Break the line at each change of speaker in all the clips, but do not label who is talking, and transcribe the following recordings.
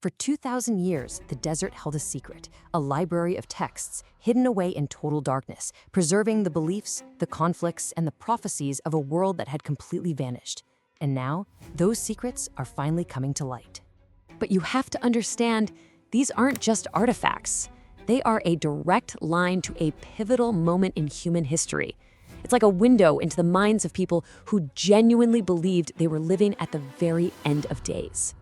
For 2,000 years, the desert held a secret, a library of texts hidden away in total darkness, preserving the beliefs, the conflicts, and the prophecies of a world that had completely vanished. And now, those secrets are finally coming to light. But you have to understand, these aren't just artifacts. They are a direct line to a pivotal moment in human history. It's like a window into the minds of people who genuinely believed they were living at the very end of days.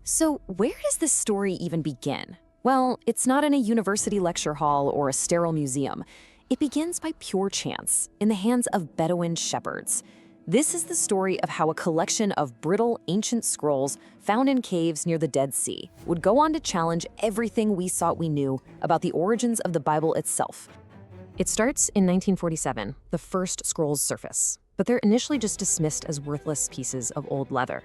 So where does this story even begin? Well, it's not in a university lecture hall or a sterile museum. It begins by pure chance, in the hands of Bedouin shepherds. This is the story of how a collection of brittle ancient scrolls found in caves near the Dead Sea would go on to challenge everything we thought we knew about the origins of the Bible itself. It starts in 1947, the first scrolls surface, but they're initially just dismissed as worthless pieces of old leather.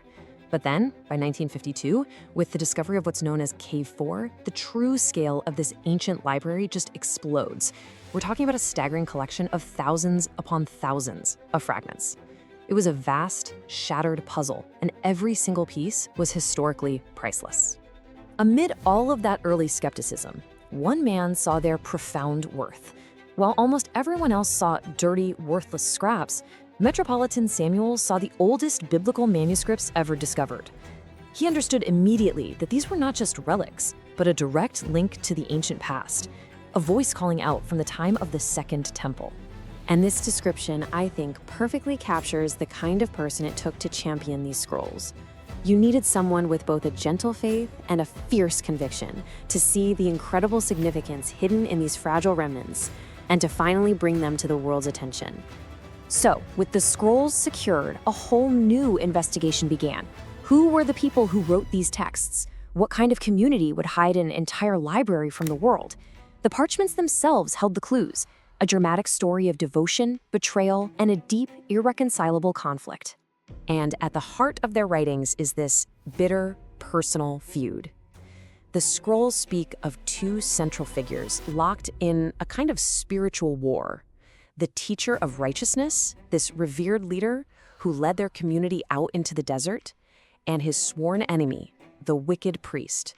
But then, by 1952, with the discovery of what's known as Cave 4, the true scale of this ancient library just explodes. We're talking about a staggering collection of thousands upon thousands of fragments. It was a vast, shattered puzzle, and every single piece was historically priceless. Amid all of that early skepticism, one man saw their profound worth. While almost everyone else saw dirty, worthless scraps, Metropolitan Samuel saw the oldest biblical manuscripts ever discovered. He understood immediately that these were not just relics, but a direct link to the ancient past, a voice calling out from the time of the Second Temple.
And this description, I think, perfectly captures the kind of person it took to champion these scrolls. You needed someone with both a gentle faith and a fierce conviction to see the incredible significance hidden in these fragile remnants and to finally bring them to the world's attention. So, with the scrolls secured, a whole new investigation began. Who were the people who wrote these texts? What kind of community would hide an entire library from the world? The parchments themselves held the clues, a dramatic story of devotion, betrayal, and a deep, irreconcilable conflict. And at the heart of their writings is this bitter, personal feud. The scrolls speak of two central figures locked in a kind of spiritual war. The teacher of righteousness, this revered leader who led their community out into the desert, and his sworn enemy, the wicked priest,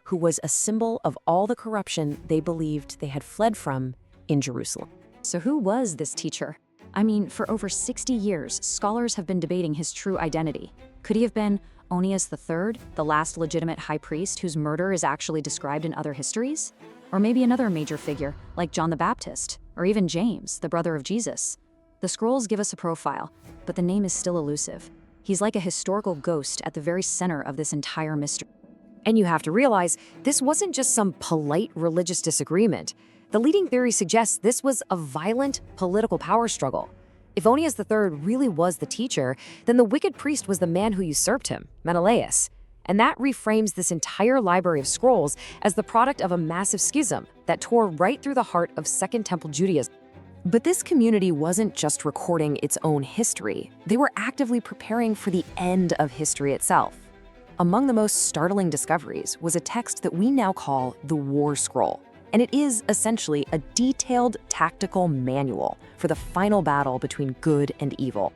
who was a symbol of all the corruption they believed they had fled from in Jerusalem.
So who was this teacher? I mean, for over 60 years, scholars have been debating his true identity. Could he have been Onias III, the last legitimate high priest whose murder is actually described in other histories? Or maybe another major figure, like John the Baptist, or even James, the brother of Jesus. The scrolls give us a profile, but the name is still elusive. He's like a historical ghost at the very center of this entire mystery.
And you have to realize, this wasn't just some polite religious disagreement. The leading theory suggests this was a violent political power struggle. If Onias III really was the teacher, then the wicked priest was the man who usurped him, Menelaus. And that reframes this entire library of scrolls as the product of a massive schism that tore right through the heart of Second Temple Judaism. But this community wasn't just recording its own history. They were actively preparing for the end of history itself. Among the most startling discoveries was a text that we now call the War Scroll. And it is essentially a detailed tactical manual for the final battle between good and evil.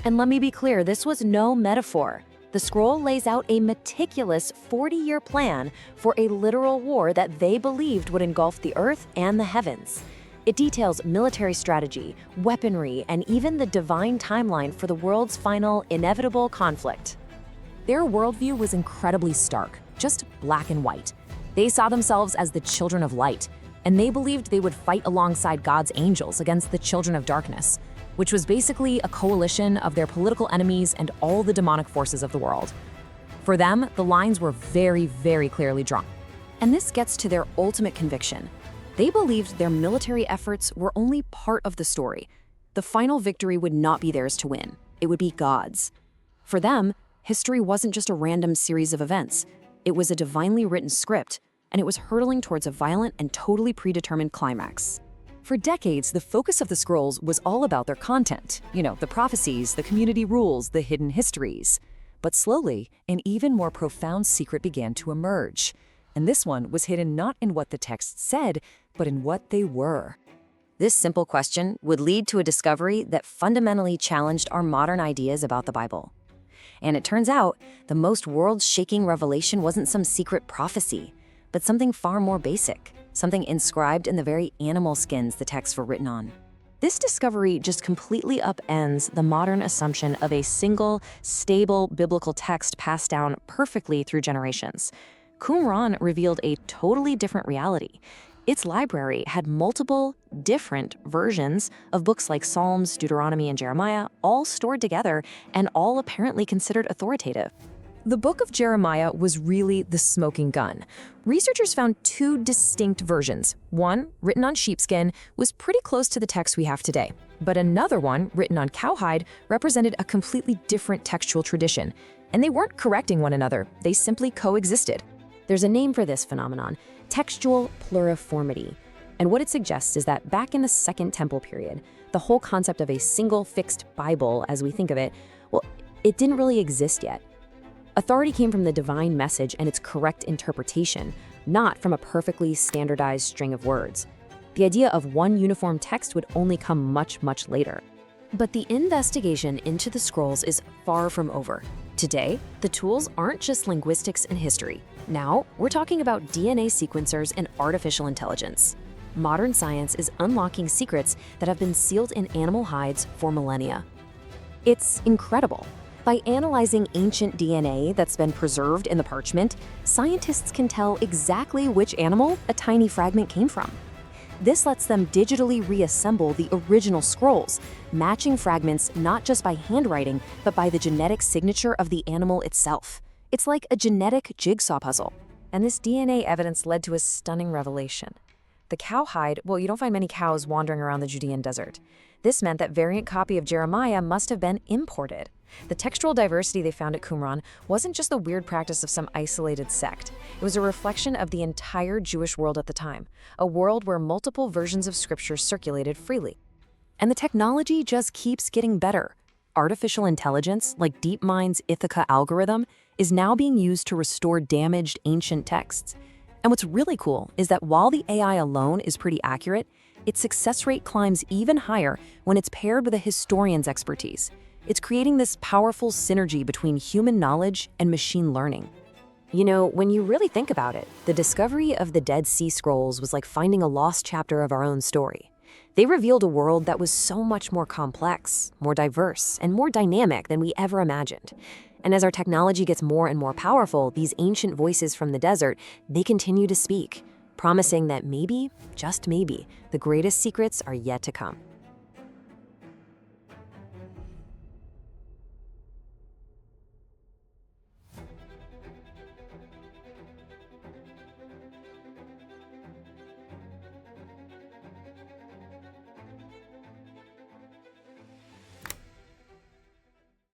And let me be clear, this was no metaphor. The scroll lays out a meticulous 40-year plan for a literal war that they believed would engulf the earth and the heavens. It details military strategy, weaponry, and even the divine timeline for the world's final, inevitable conflict. Their worldview was incredibly stark, just black and white. They saw themselves as the children of light, and they believed they would fight alongside God's angels against the children of darkness, which was basically a coalition of their political enemies and all the demonic forces of the world. For them, the lines were very, very clearly drawn. And this gets to their ultimate conviction. They believed their military efforts were only part of the story. The final victory would not be theirs to win. It would be God's. For them, history wasn't just a random series of events. It was a divinely written script, and it was hurtling towards a violent and totally predetermined climax. For decades, the focus of the scrolls was all about their content. The prophecies, the community rules, the hidden histories.
But slowly, an even more profound secret began to emerge. And this one was hidden not in what the text said, but in what they were.
This simple question would lead to a discovery that fundamentally challenged our modern ideas about the Bible. And it turns out, the most world-shaking revelation wasn't some secret prophecy, but something far more basic, something inscribed in the very animal skins the texts were written on.
This discovery just completely upends the modern assumption of a single, stable biblical text passed down perfectly through generations. Qumran revealed a totally different reality. Its library had multiple, different versions of books like Psalms, Deuteronomy, and Jeremiah, all stored together and all apparently considered authoritative.
The book of Jeremiah was really the smoking gun. Researchers found two distinct versions. One, written on sheepskin, was pretty close to the text we have today. But another one, written on cowhide, represented a completely different textual tradition. And they weren't correcting one another, they simply coexisted.
There's a name for this phenomenon: textual pluriformity. And what it suggests is that back in the Second Temple period, the whole concept of a single fixed Bible, as we think of it, well, it didn't really exist yet. Authority came from the divine message and its correct interpretation, not from a perfectly standardized string of words. The idea of one uniform text would only come much, much later.
But the investigation into the scrolls is far from over. Today, the tools aren't just linguistics and history. Now, we're talking about DNA sequencers and artificial intelligence. Modern science is unlocking secrets that have been sealed in animal hides for millennia. It's incredible. By analyzing ancient DNA that's been preserved in the parchment, scientists can tell exactly which animal a tiny fragment came from. This lets them digitally reassemble the original scrolls, matching fragments not just by handwriting, but by the genetic signature of the animal itself. It's like a genetic jigsaw puzzle. And this DNA evidence led to a stunning revelation. The cowhide, well, you don't find many cows wandering around the Judean Desert. This meant that variant copy of Jeremiah must have been imported. The textual diversity they found at Qumran wasn't just the weird practice of some isolated sect. It was a reflection of the entire Jewish world at the time, a world where multiple versions of scripture circulated freely. And the technology just keeps getting better. Artificial intelligence, like DeepMind's Ithaca algorithm, is now being used to restore damaged ancient texts. And what's really cool is that while the AI alone is pretty accurate, its success rate climbs even higher when it's paired with a historian's expertise. It's creating this powerful synergy between human knowledge and machine learning. You know, when you really think about it, the discovery of the Dead Sea Scrolls was like finding a lost chapter of our own story. They revealed a world that was so much more complex, more diverse, and more dynamic than we ever imagined. And as our technology gets more and more powerful, these ancient voices from the desert, they continue to speak, promising that maybe, just maybe, the greatest secrets are yet to come.